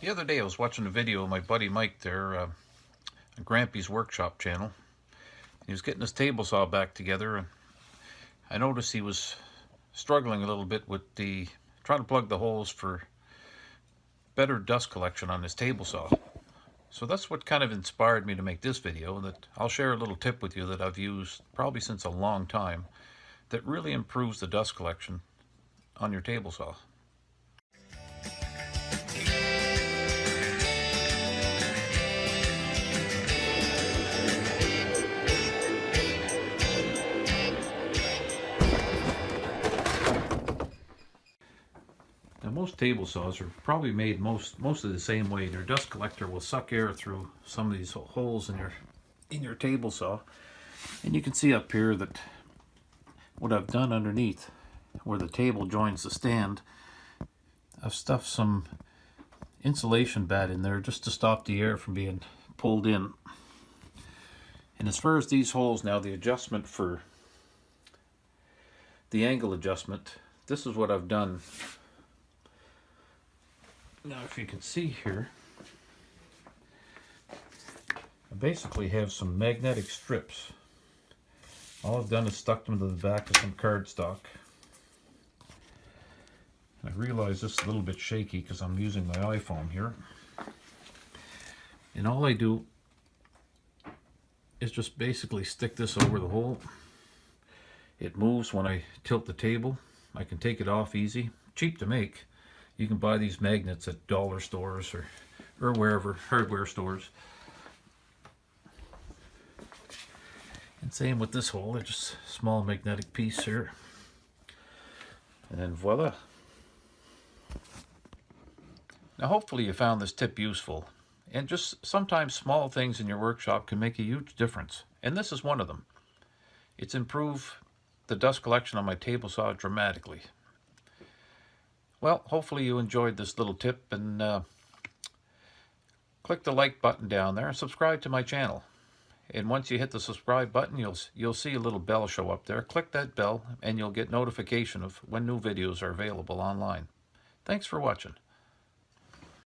The other day I was watching a video of my buddy Mike there on Grampy's Workshop channel. He was getting his table saw back together, and I noticed he was struggling a little bit with trying to plug the holes for better dust collection on his table saw. So that's what kind of inspired me to make this video, that I'll share a little tip with you that I've used probably since a long time that really improves the dust collection on your table saw. Now, most table saws are probably made mostly the same way. Their dust collector will suck air through some of these holes in your table saw, and you can see up here that what I've done underneath, where the table joins the stand, I've stuffed some insulation bat in there just to stop the air from being pulled in. And as far as these holes now, the adjustment for the angle adjustment, this is what I've done. Now, if you can see here, I basically have some magnetic strips. All I've done is stuck them to the back of some cardstock. I realize this is a little bit shaky because I'm using my iPhone here. And all I do is just basically stick this over the hole. It moves when I tilt the table. I can take it off easy. Cheap to make. You can buy these magnets at dollar stores or wherever, hardware stores. And same with this hole, it's just a small magnetic piece here. And then voila. Now hopefully you found this tip useful. And just sometimes small things in your workshop can make a huge difference. And this is one of them. It's improved the dust collection on my table saw dramatically. Well, hopefully you enjoyed this little tip, and click the like button down there and subscribe to my channel. And once you hit the subscribe button, you'll see a little bell show up there. Click that bell and you'll get notification of when new videos are available online. Thanks for watching.